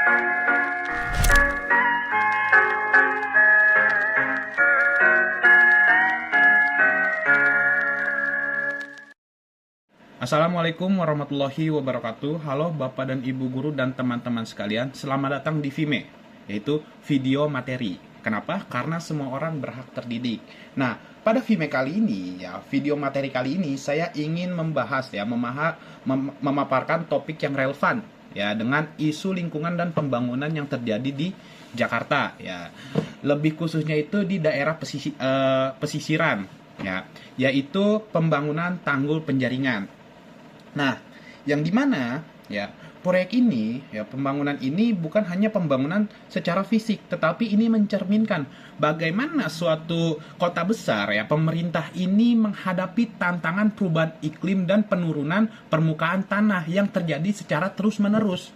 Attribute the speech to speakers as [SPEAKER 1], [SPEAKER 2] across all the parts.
[SPEAKER 1] Assalamualaikum warahmatullahi wabarakatuh. Halo Bapak dan Ibu guru dan teman-teman sekalian. Selamat datang di VIME, yaitu video materi. Kenapa? Karena semua orang berhak terdidik. Nah, pada VIME kali ini, video materi kali ini saya ingin membahas memaparkan topik yang relevan dengan isu lingkungan dan pembangunan yang terjadi di Jakarta Lebih khususnya itu di daerah pesisiran yaitu pembangunan tanggul penjaringan. Nah, yang dimana proyek ini, pembangunan ini bukan hanya pembangunan secara fisik, tetapi ini mencerminkan bagaimana suatu kota besar, pemerintah ini menghadapi tantangan perubahan iklim dan penurunan permukaan tanah yang terjadi secara terus-menerus.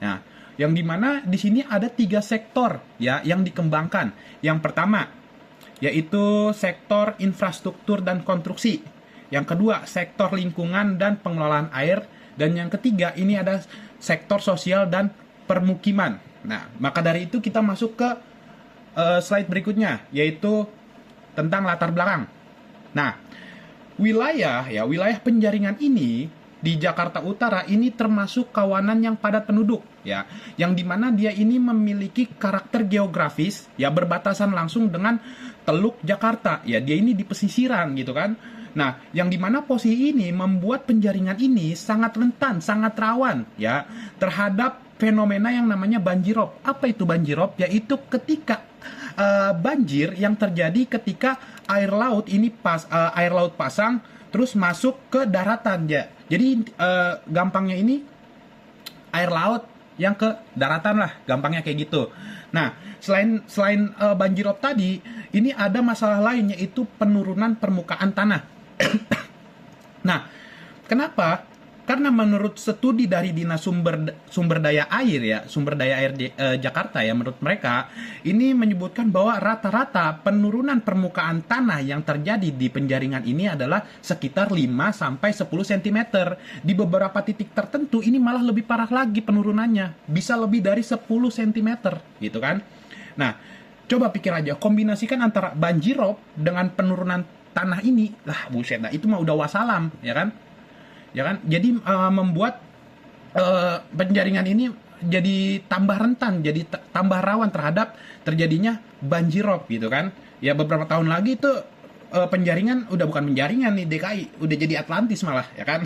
[SPEAKER 1] Nah, yang dimana di sini ada 3 sektor yang dikembangkan. Yang pertama, yaitu sektor infrastruktur dan konstruksi. Yang kedua, sektor lingkungan dan pengelolaan air. Dan yang ketiga, ini ada sektor sosial dan permukiman. Nah, maka dari itu kita masuk ke slide berikutnya, yaitu tentang latar belakang. Nah, wilayah penjaringan ini di Jakarta Utara ini termasuk kawanan yang padat penduduk, yang dimana dia ini memiliki karakter geografis, berbatasan langsung dengan Teluk Jakarta, dia ini di pesisiran gitu kan. Nah, yang dimana posisi ini membuat penjaringan ini sangat rentan, sangat rawan terhadap fenomena yang namanya banjirop. Apa itu banjirop? Yaitu ketika banjir yang terjadi ketika air laut pasang terus masuk ke daratan Jadi gampangnya ini air laut yang ke daratan lah, gampangnya kayak gitu. Nah, selain banjirop tadi, ini ada masalah lain, yaitu penurunan permukaan tanah. Nah, kenapa? Karena menurut studi dari Dinas Sumber Daya Air Jakarta menurut mereka ini menyebutkan bahwa rata-rata penurunan permukaan tanah yang terjadi di penjaringan ini adalah sekitar 5 sampai 10 cm. Di beberapa titik tertentu ini malah lebih parah lagi penurunannya, bisa lebih dari 10 cm gitu kan. Nah, coba pikir aja, kombinasikan antara banjirop dengan penurunan tanah ini, buset, itu mah udah wassalam, ya kan? Jadi membuat penjaringan ini jadi tambah rentan, jadi tambah rawan terhadap terjadinya banjirop gitu kan. Ya, beberapa tahun lagi itu penjaringan udah bukan penjaringan nih, DKI udah jadi Atlantis malah, ya kan.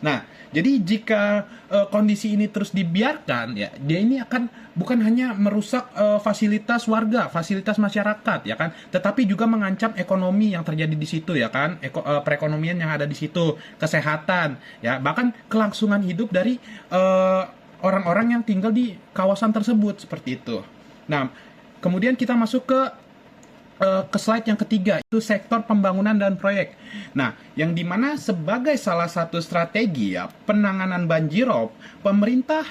[SPEAKER 1] Nah, jadi jika kondisi ini terus dibiarkan, dia ini akan bukan hanya merusak fasilitas warga, fasilitas masyarakat, ya kan, tetapi juga mengancam ekonomi yang terjadi di situ, ya kan, perekonomian yang ada di situ, kesehatan, bahkan kelangsungan hidup dari orang-orang yang tinggal di kawasan tersebut seperti itu. Nah, kemudian kita masuk ke slide yang ketiga, itu sektor pembangunan dan proyek. Nah, yang dimana sebagai salah satu strategi penanganan banjirop, pemerintah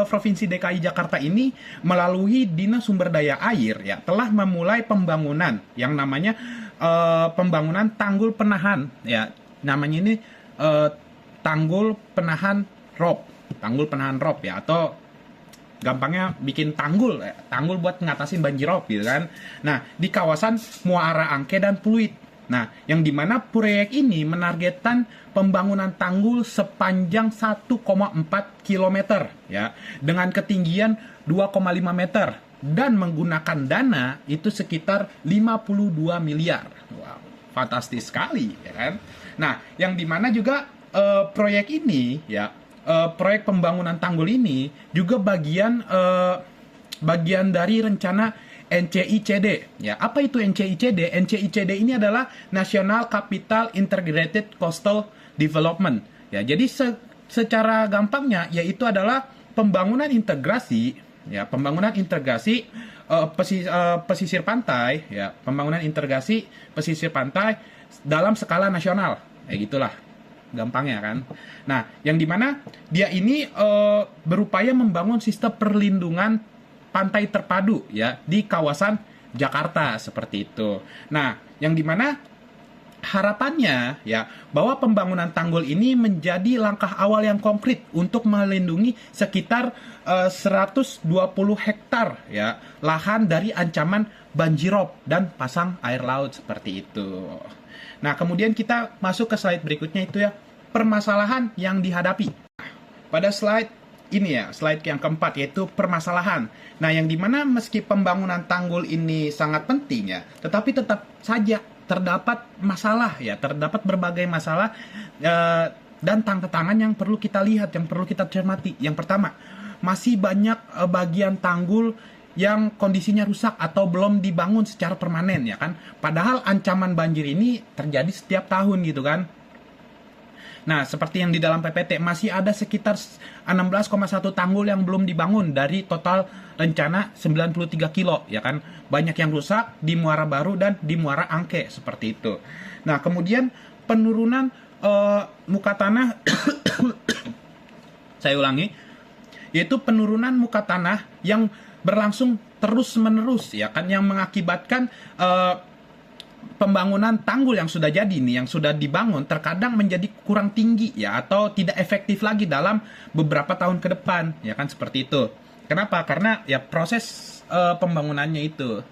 [SPEAKER 1] Provinsi DKI Jakarta ini melalui Dinas Sumber Daya Air telah memulai pembangunan yang namanya pembangunan tanggul penahan, namanya ini tanggul penahan rop, atau gampangnya bikin tanggul buat ngatasin banjirop gitu kan. Nah, di kawasan Muara Angke dan Pluit. Nah, yang dimana proyek ini menargetkan pembangunan tanggul sepanjang 1,4 km dengan ketinggian 2,5 meter dan menggunakan dana itu sekitar 52 miliar. Wow, fantastis sekali, ya kan? Nah, yang dimana juga proyek ini proyek pembangunan tanggul ini juga bagian dari rencana NCICD. Apa itu NCICD? NCICD ini adalah National Capital Integrated Coastal Development. Jadi secara gampangnya yaitu adalah pembangunan integrasi pesisir pantai, pembangunan integrasi pesisir pantai dalam skala nasional. Gitulah gampangnya kan. Nah, yang dimana dia ini berupaya membangun sistem perlindungan pantai terpadu di kawasan Jakarta seperti itu. Nah, yang dimana harapannya ya bahwa pembangunan tanggul ini menjadi langkah awal yang konkret untuk melindungi sekitar 120 hektar ya lahan dari ancaman banjirop dan pasang air laut seperti itu. Nah, kemudian kita masuk ke slide berikutnya itu ya, permasalahan yang dihadapi. Pada slide ini ya, slide yang keempat yaitu permasalahan. Nah, yang dimana meski pembangunan tanggul ini sangat penting ya, tetapi tetap saja terdapat masalah ya, terdapat berbagai masalah dan tantangan yang perlu kita lihat, yang perlu kita cermati. Yang pertama, masih banyak bagian tanggul yang kondisinya rusak atau belum dibangun secara permanen ya kan. Padahal ancaman banjir ini terjadi setiap tahun gitu kan. Nah, seperti yang di dalam PPT, masih ada sekitar 16,1 tanggul yang belum dibangun dari total rencana 93 kilo, ya kan? Banyak yang rusak di Muara Baru dan di Muara Angke, seperti itu. Nah, kemudian penurunan muka tanah, saya ulangi, yaitu penurunan muka tanah yang berlangsung terus-menerus, ya kan? Yang mengakibatkan pembangunan tanggul yang sudah jadi nih, yang sudah dibangun terkadang menjadi kurang tinggi ya atau tidak efektif lagi dalam beberapa tahun ke depan ya kan, seperti itu. Kenapa? Karena ya proses pembangunannya itu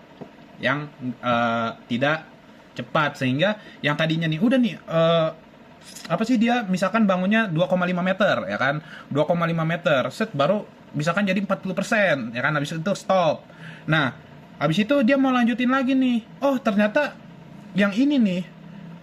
[SPEAKER 1] yang tidak cepat, sehingga yang tadinya nih udah nih apa sih, dia misalkan bangunnya 2,5 meter ya kan, 2,5 meter set baru misalkan jadi 40% ya kan, habis itu stop. Nah, habis itu dia mau lanjutin lagi nih, oh ternyata yang ini nih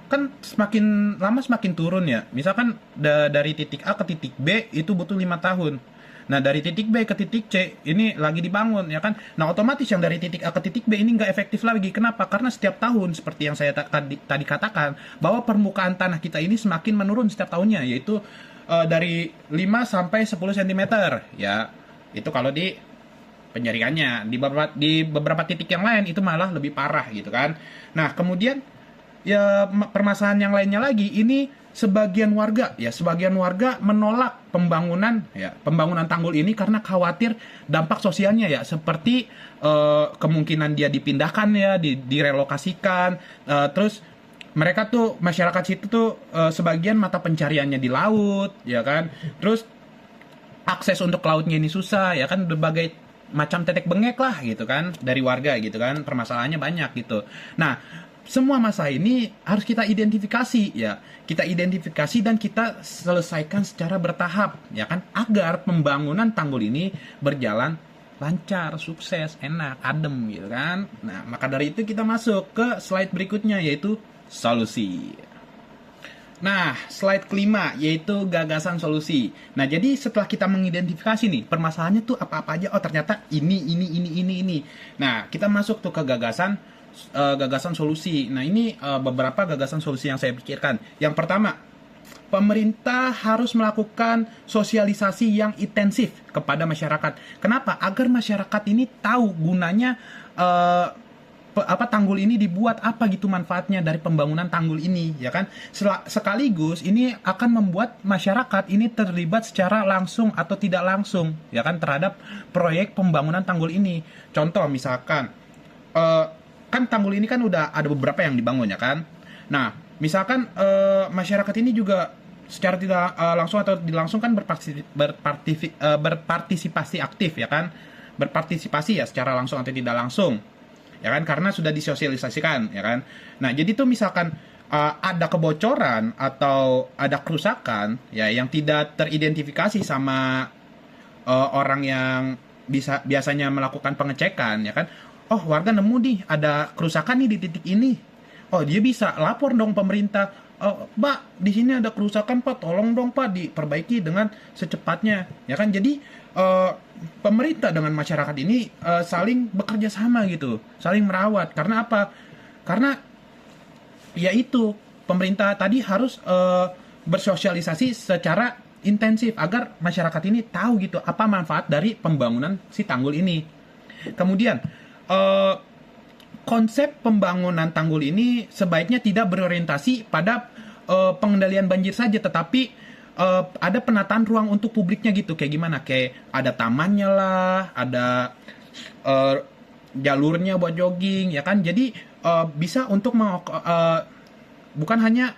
[SPEAKER 1] kan semakin lama semakin turun ya. Misalkan dari titik A ke titik B itu butuh 5 tahun. Nah, dari titik B ke titik C ini lagi dibangun ya kan. Nah, otomatis yang dari titik A ke titik B ini nggak efektif lagi. Kenapa? Karena setiap tahun seperti yang saya tadi katakan, bahwa permukaan tanah kita ini semakin menurun setiap tahunnya, yaitu dari 5 sampai 10 cm ya. Itu kalau di penjaringannya. Di beberapa titik yang lain itu malah lebih parah gitu kan. Nah, kemudian ya permasalahan yang lainnya lagi, ini sebagian warga menolak pembangunan tanggul ini karena khawatir dampak sosialnya ya, seperti kemungkinan dia dipindahkan ya, direlokasikan, terus mereka tuh, masyarakat situ tuh sebagian mata pencariannya di laut ya kan, terus akses untuk lautnya ini susah ya kan, berbagai macam tetek bengek lah gitu kan dari warga gitu kan, permasalahannya banyak gitu. Nah, semua masalah ini harus kita identifikasi ya, kita identifikasi dan kita selesaikan secara bertahap ya kan, agar pembangunan tanggul ini berjalan lancar, sukses, enak, adem gitu kan. Nah, maka dari itu kita masuk ke slide berikutnya yaitu solusi. Nah, slide kelima yaitu gagasan solusi. Nah, jadi setelah kita mengidentifikasi nih permasalahannya tuh apa-apa aja, oh ternyata ini. Nah, kita masuk tuh ke gagasan solusi. Nah, ini beberapa gagasan solusi yang saya pikirkan. Yang pertama, pemerintah harus melakukan sosialisasi yang intensif kepada masyarakat. Kenapa? Agar masyarakat ini tahu gunanya tanggul ini dibuat, apa gitu manfaatnya dari pembangunan tanggul ini ya kan. Sekaligus ini akan membuat masyarakat ini terlibat secara langsung atau tidak langsung ya kan terhadap proyek pembangunan tanggul ini. Contoh misalkan kan tanggul ini kan udah ada beberapa yang dibangun ya kan. Nah, misalkan masyarakat ini juga secara tidak langsung atau langsung kan berpartisipasi aktif ya kan, berpartisipasi ya secara langsung atau tidak langsung ya kan, karena sudah disosialisasikan ya kan. Nah, jadi tuh misalkan ada kebocoran atau ada kerusakan ya yang tidak teridentifikasi sama orang yang biasanya melakukan pengecekan ya kan. Oh, warga nemu nih ada kerusakan nih di titik ini. Oh, dia bisa lapor dong pemerintah. Oh, Pak, di sini ada kerusakan, Pak. Tolong dong, Pak, diperbaiki dengan secepatnya. Ya kan? Jadi pemerintah dengan masyarakat ini saling bekerja sama gitu, saling merawat. Karena apa? Karena yaitu pemerintah tadi harus bersosialisasi secara intensif agar masyarakat ini tahu gitu apa manfaat dari pembangunan si tanggul ini. Kemudian konsep pembangunan tanggul ini sebaiknya tidak berorientasi pada pengendalian banjir saja, tetapi ada penataan ruang untuk publiknya gitu. Kayak gimana? Kayak ada tamannya lah, ada jalurnya buat jogging ya kan. Jadi bisa untuk bukan hanya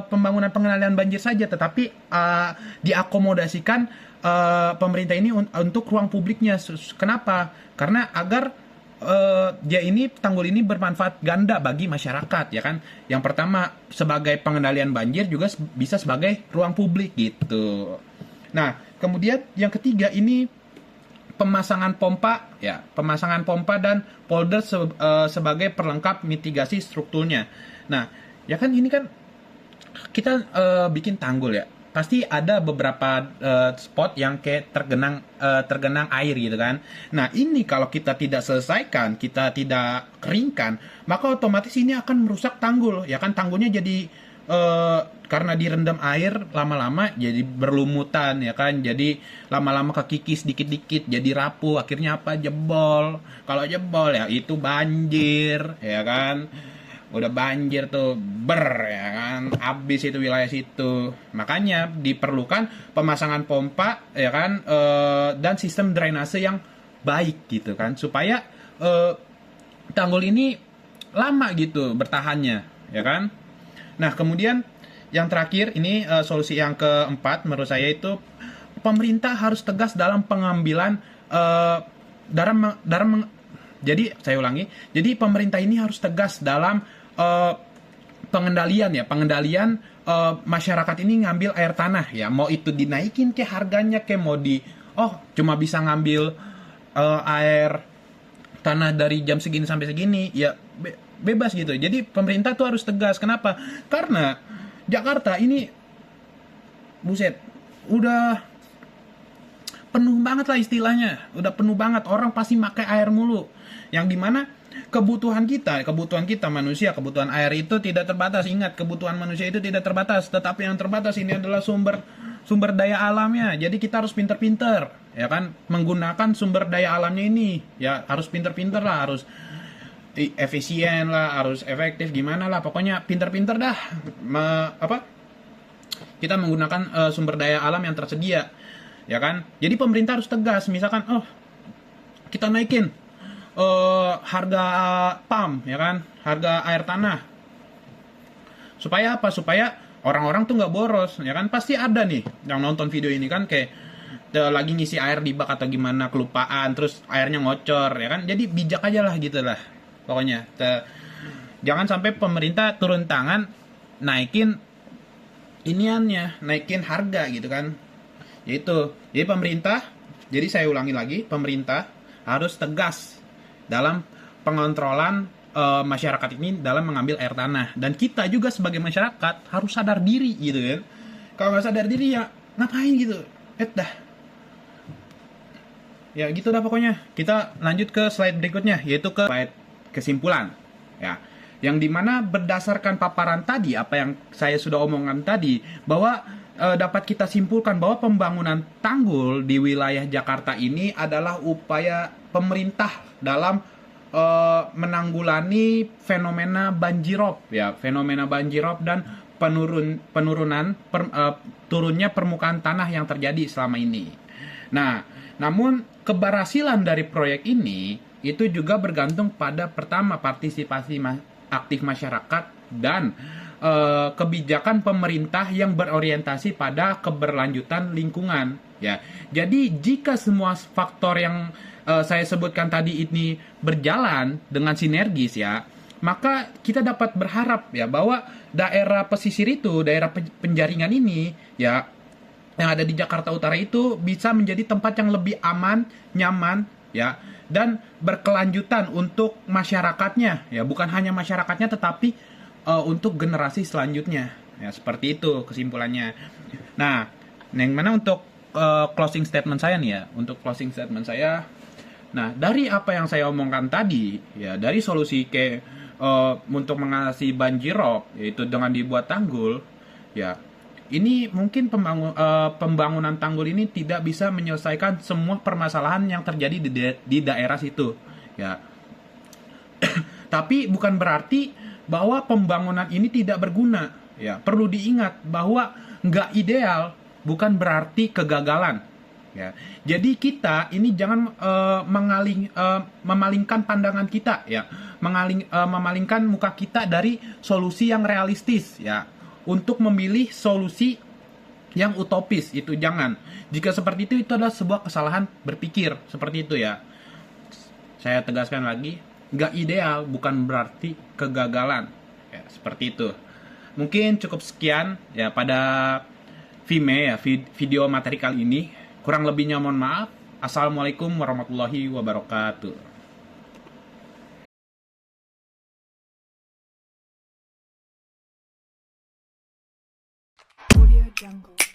[SPEAKER 1] pembangunan pengendalian banjir saja, tetapi diakomodasikan pemerintah ini untuk ruang publiknya. Kenapa? Karena agar tanggul ini bermanfaat ganda bagi masyarakat, ya kan. Yang pertama sebagai pengendalian banjir, juga bisa sebagai ruang publik gitu. Nah, kemudian yang ketiga ini pemasangan pompa dan polder sebagai perlengkap mitigasi strukturnya. Nah, ya kan ini kan kita bikin tanggul ya, pasti ada beberapa spot yang kayak tergenang air gitu kan. Nah, ini kalau kita tidak selesaikan, kita tidak keringkan, maka otomatis ini akan merusak tanggul, ya kan. Tanggulnya jadi karena direndam air lama-lama jadi berlumutan, ya kan. Jadi lama-lama kekikis dikit-dikit jadi rapuh, akhirnya apa? Jebol. Kalau jebol ya itu banjir, ya kan. Udah banjir tuh ya kan, habis itu wilayah situ. Makanya diperlukan pemasangan pompa, ya kan, dan sistem drainase yang baik gitu kan, supaya tanggul ini lama gitu bertahannya, ya kan. Nah, kemudian yang terakhir ini solusi yang keempat menurut saya itu pemerintah harus tegas dalam pengambilan jadi saya ulangi, jadi pemerintah ini harus tegas dalam pengendalian masyarakat ini ngambil air tanah, ya, mau itu dinaikin ke harganya, ke mau cuma bisa ngambil air tanah dari jam segini sampai segini, ya bebas gitu. Jadi pemerintah tuh harus tegas. Kenapa? Karena Jakarta ini buset udah penuh banget lah istilahnya, udah penuh banget, orang pasti pakai air mulu, yang dimana kebutuhan kita manusia, kebutuhan air itu tidak terbatas. Ingat, kebutuhan manusia itu tidak terbatas, tetapi yang terbatas ini adalah sumber daya alamnya. Jadi kita harus pinter-pinter, ya kan, menggunakan sumber daya alamnya ini. Ya harus pinter-pinter lah, harus efisien lah, harus efektif, gimana lah, pokoknya pinter-pinter dah. Kita menggunakan sumber daya alam yang tersedia, ya kan. Jadi pemerintah harus tegas. Misalkan kita naikin harga PAM, ya kan, harga air tanah, supaya apa? Supaya orang-orang tuh nggak boros, ya kan. Pasti ada nih yang nonton video ini kan kayak lagi ngisi air di bak atau gimana, kelupaan, terus airnya ngocor, ya kan. Jadi bijak aja lah gitu lah pokoknya. Jangan sampai pemerintah turun tangan naikin harga gitu kan. Jadi pemerintah, jadi saya ulangi lagi, pemerintah harus tegas dalam pengontrolan masyarakat ini dalam mengambil air tanah. Dan kita juga sebagai masyarakat harus sadar diri gitu kan. Kalau nggak sadar diri ya ngapain gitu, dah. Ya gitu dah pokoknya. Kita lanjut ke slide berikutnya, yaitu ke slide kesimpulan, ya, yang dimana berdasarkan paparan tadi, apa yang saya sudah omongkan tadi, bahwa dapat kita simpulkan bahwa pembangunan tanggul di wilayah Jakarta ini adalah upaya pemerintah dalam menanggulangi fenomena banjirop, ya, fenomena banjirop dan turunnya permukaan tanah yang terjadi selama ini. Nah, namun keberhasilan dari proyek ini itu juga bergantung pada pertama partisipasi aktif masyarakat dan kebijakan pemerintah yang berorientasi pada keberlanjutan lingkungan, ya. Jadi jika semua faktor yang saya sebutkan tadi ini berjalan dengan sinergis, ya, maka kita dapat berharap ya bahwa daerah pesisir itu, daerah penjaringan ini, ya, yang ada di Jakarta Utara itu bisa menjadi tempat yang lebih aman, nyaman, ya, dan berkelanjutan untuk masyarakatnya, ya, bukan hanya masyarakatnya tetapi untuk generasi selanjutnya, ya, seperti itu kesimpulannya. Nah, yang mana untuk closing statement saya nih, ya, untuk closing statement saya, nah, dari apa yang saya omongkan tadi, ya, dari solusi untuk mengatasi banjirop, yaitu dengan dibuat tanggul, ya, ini mungkin pembangunan tanggul ini tidak bisa menyelesaikan semua permasalahan yang terjadi di daerah situ, ya. Tapi bukan berarti bahwa pembangunan ini tidak berguna, ya. Perlu diingat bahwa nggak ideal bukan berarti kegagalan, Ya. Jadi kita ini jangan memalingkan pandangan kita ya, memalingkan muka kita dari solusi yang realistis ya, untuk memilih solusi yang utopis itu jangan. Jika seperti itu adalah sebuah kesalahan berpikir seperti itu ya. Saya tegaskan lagi, nggak ideal bukan berarti kegagalan ya, seperti itu. Mungkin cukup sekian ya pada Vime ya, video materi kali ini. Kurang lebihnya mohon maaf. Assalamualaikum warahmatullahi wabarakatuh.
[SPEAKER 2] Audio Jungle.